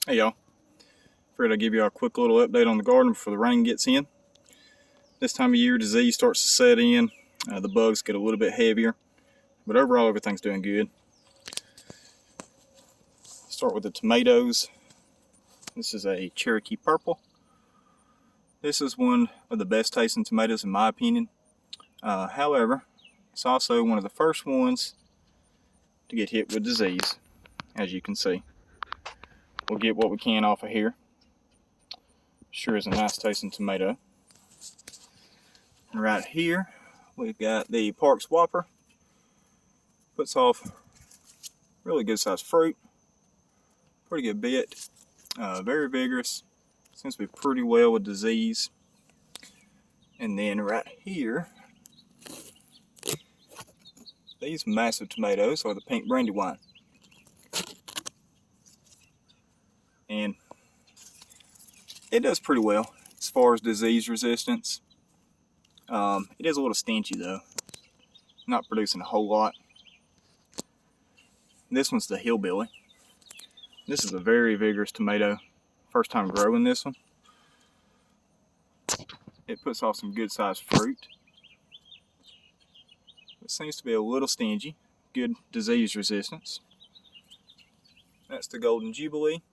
Hey y'all, figured I'd give you a quick little update on the garden before the rain gets in. This time of year, disease starts to set in, the bugs get a little bit heavier, but overall everything's doing good. Start with the tomatoes. This is a Cherokee Purple. This is one of the best tasting tomatoes in my opinion. However, it's also one of the first ones to get hit with disease, as you can see. We'll get what we can off of here. Sure is a nice tasting tomato. And right here, we've got the Parks Whopper. Puts off really good sized fruit. Pretty good bit. Very vigorous. Seems to be pretty well with disease. And then right here, these massive tomatoes are the Pink Brandywine. And it does pretty well as far as disease resistance. It is a little stingy though. Not producing a whole lot. This one's the Hillbilly. This is a very vigorous tomato. First time growing this one. It puts off some good sized fruit. It seems to be a little stingy. Good disease resistance. That's the Golden Jubilee.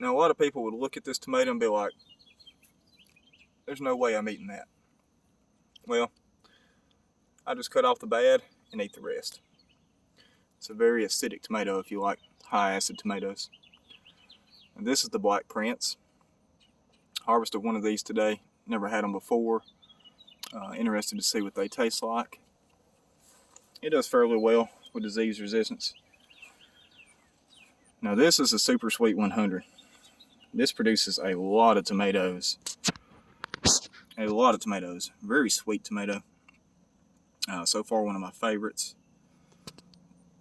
Now a lot of people would look at this tomato and be like, there's no way I'm eating that. Well, I just cut off the bad and ate the rest. It's a very acidic tomato if you like high acid tomatoes. And this is the Black Prince. Harvested one of these today. Never had them before. Interested to see what they taste like. It does fairly well with disease resistance. Now this is a Super Sweet 100. This produces a lot of tomatoes. A lot of tomatoes. Very sweet tomato. So far one of my favorites.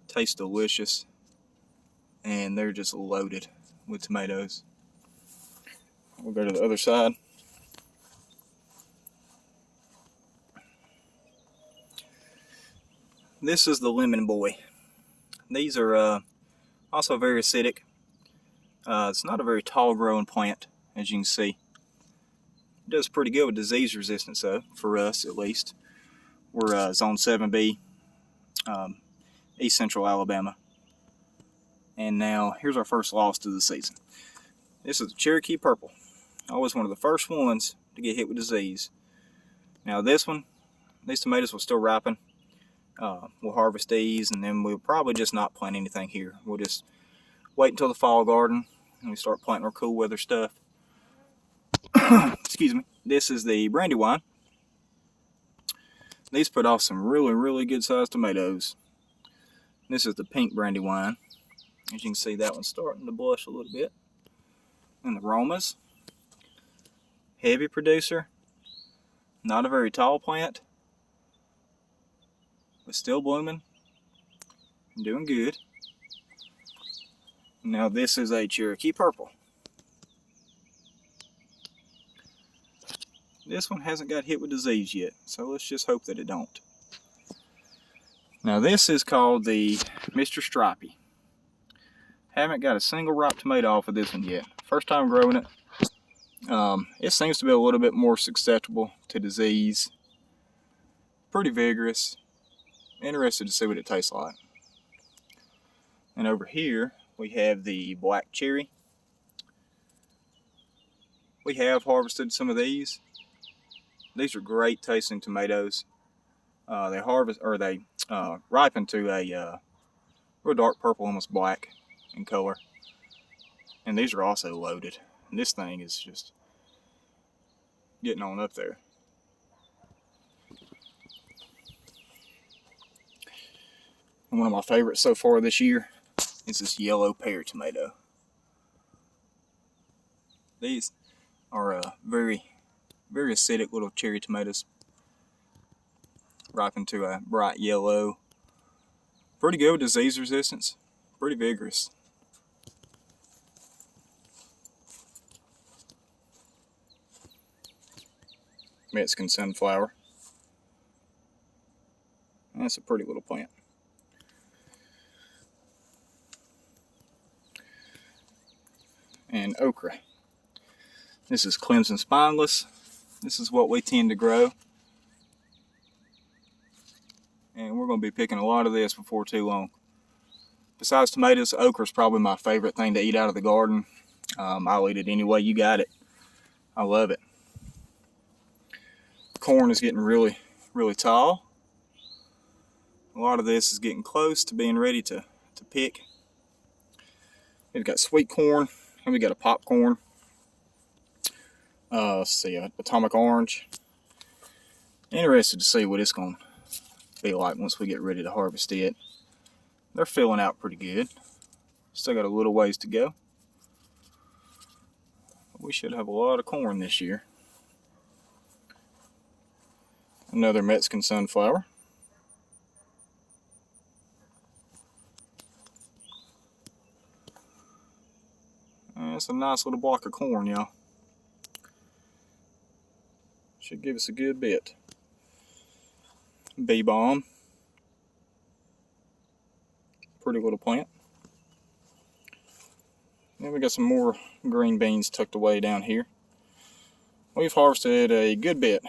Tastes delicious. And they're just loaded with tomatoes. We'll go to the other side. This is the Lemon Boy. These are also very acidic. It's not a very tall growing plant, as you can see. It does pretty good with disease resistance though, for us at least. We're zone 7B, East Central Alabama. And now here's our first loss of the season. This is the Cherokee Purple. Always one of the first ones to get hit with disease. Now this one, these tomatoes will still ripen. We'll harvest these and then we'll probably just not plant anything here. We'll just wait until the fall garden and we start planting our cool weather stuff. Excuse me. This is the Brandywine. These put off some really good sized tomatoes. This is the Pink Brandywine. As you can see, that one's starting to blush a little bit. And the Romas. Heavy producer. Not a very tall plant. But still blooming. And doing good. Now this is a Cherokee Purple. This one hasn't got hit with disease yet, so let's just hope that it don't. Now this is called the Mr. Stripey. Haven't got a single ripe tomato off of this one yet. First time growing it. It seems to be a little bit more susceptible to disease. Pretty vigorous. Interested to see what it tastes like. And over here we have the Black Cherry. We have harvested some of these. These are great tasting tomatoes. They ripen to a real dark purple, almost black in color. And these are also loaded. And this thing is just getting on up there. And one of my favorites so far this year is this yellow pear tomato. These are very acidic little cherry tomatoes. Ripen to a bright yellow. Pretty good with disease resistance. Pretty vigorous. Mexican sunflower. That's a pretty little plant. and okra. This is Clemson Spineless. This is what we tend to grow. And we're going to be picking a lot of this before too long. Besides tomatoes, okra is probably my favorite thing to eat out of the garden. I'll eat it any way you got it. I love it. Corn is getting really, really tall. A lot of this is getting close to being ready to pick. We've got sweet corn and we got a popcorn. Let's see, atomic orange. Interested to see what it's going to be like once we get ready to harvest it. They're filling out pretty good. Still got a little ways to go. We should have a lot of corn this year. Another Mexican sunflower. That's a nice little block of corn, y'all. Should give us a good bit. Bee balm. Pretty little plant. Then we got some more green beans tucked away down here. We've harvested a good bit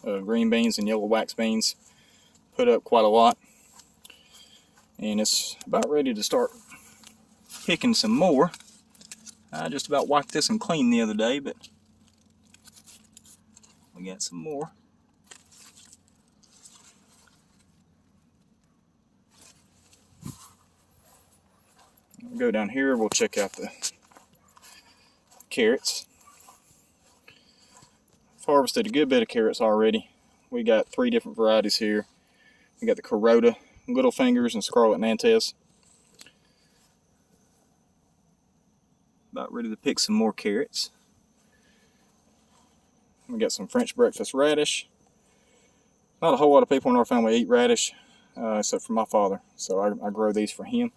of green beans and yellow wax beans. Put up quite a lot. And it's about ready to start picking some more. I just about wiped this and cleaned the other day, but we got some more. We'll go down here, we'll check out the carrots. I've harvested a good bit of carrots already. We got 3 different varieties here. We got the Carota, Little Fingers, and Scarlet Nantes. About ready to pick some more carrots. We got some French breakfast radish. Not a whole lot of people in our family eat radish, except for my father, so I grow these for him.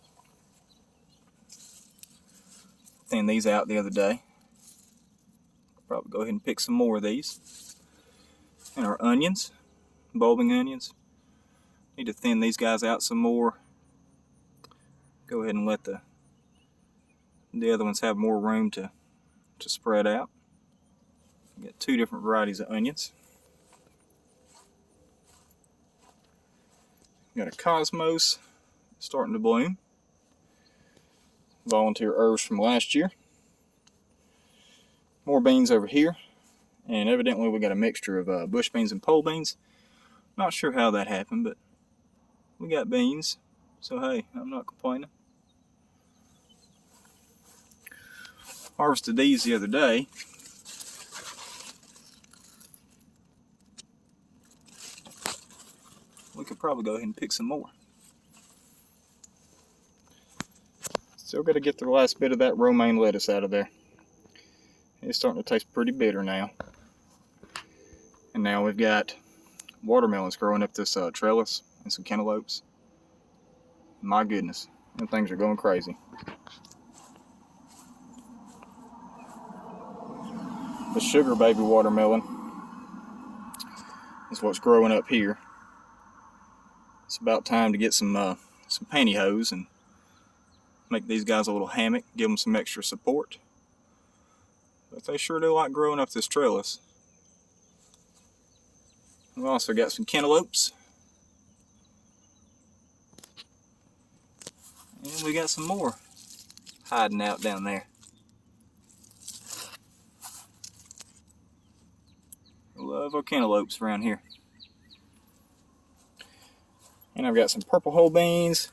Thinned these out the other day. Probably go ahead and pick some more of these. And our onions, bulbing onions. Need to thin these guys out some more. Go ahead and let the other ones have more room to spread out. We got 2 different varieties of onions. We got a Cosmos starting to bloom. Volunteer herbs from last year. More beans over here. And evidently we got a mixture of bush beans and pole beans. Not sure how that happened, but we got beans. So hey, I'm not complaining. Harvested these the other day. We could probably go ahead and pick some more. Still got to get the last bit of that romaine lettuce out of there. It's starting to taste pretty bitter now. And now we've got watermelons growing up this trellis and some cantaloupes. My goodness, them things are going crazy. The sugar baby watermelon is what's growing up here. It's about time to get some pantyhose and make these guys a little hammock, give them some extra support. But they sure do like growing up this trellis. We've also got some cantaloupes. And we got some more hiding out down there. Love our cantaloupes around here. And I've got some purple whole beans.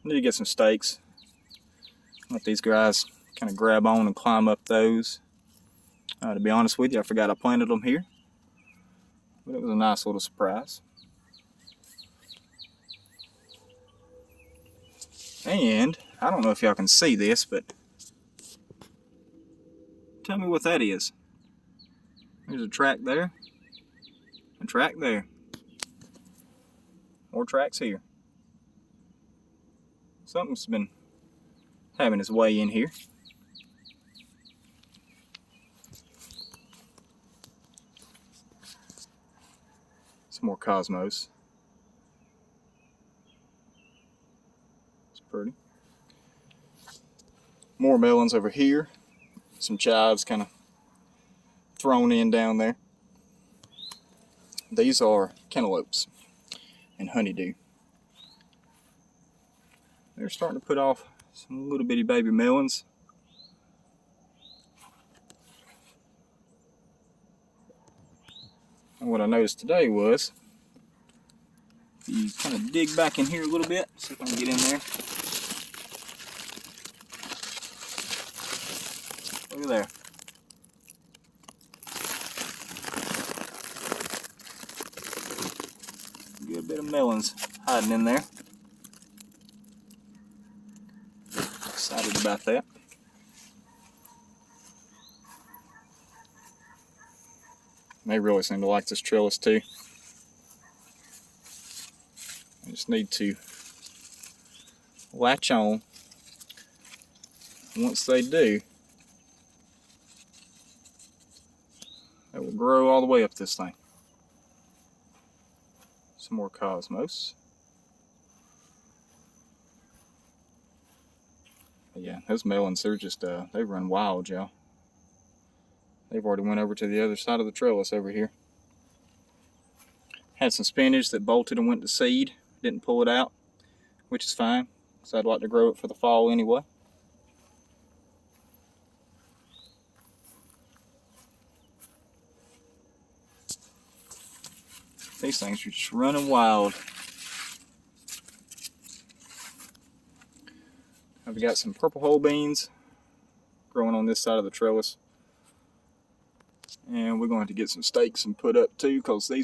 I need to get some stakes. Let these guys kind of grab on and climb up those. To be honest with you, I forgot I planted them here. But it was a nice little surprise. And I don't know if y'all can see this, but tell me what that is. There's a track there, a track there, more tracks here. Something's been having its way in here. Some more Cosmos. It's pretty. More melons over here. Some chives kind of thrown in down there. These are cantaloupes and honeydew. They're starting to put off some little bitty baby melons. And what I noticed today was, you kind of dig back in here a little bit, see if I can get in there. Look at there. Good bit of melons hiding in there. Excited about that. They really seem to like this trellis too. I just need to latch on. Once they do, they will grow all the way up this thing. Some more cosmos. But yeah, those melons, they're just, they run wild, y'all. They've already went over to the other side of the trellis over here. Had some spinach that bolted and went to seed. Didn't pull it out, which is fine, because I'd like to grow it for the fall anyway. These things are just running wild. I've got some purple whole beans growing on this side of the trellis. And we're going to get some stakes and put up too, because these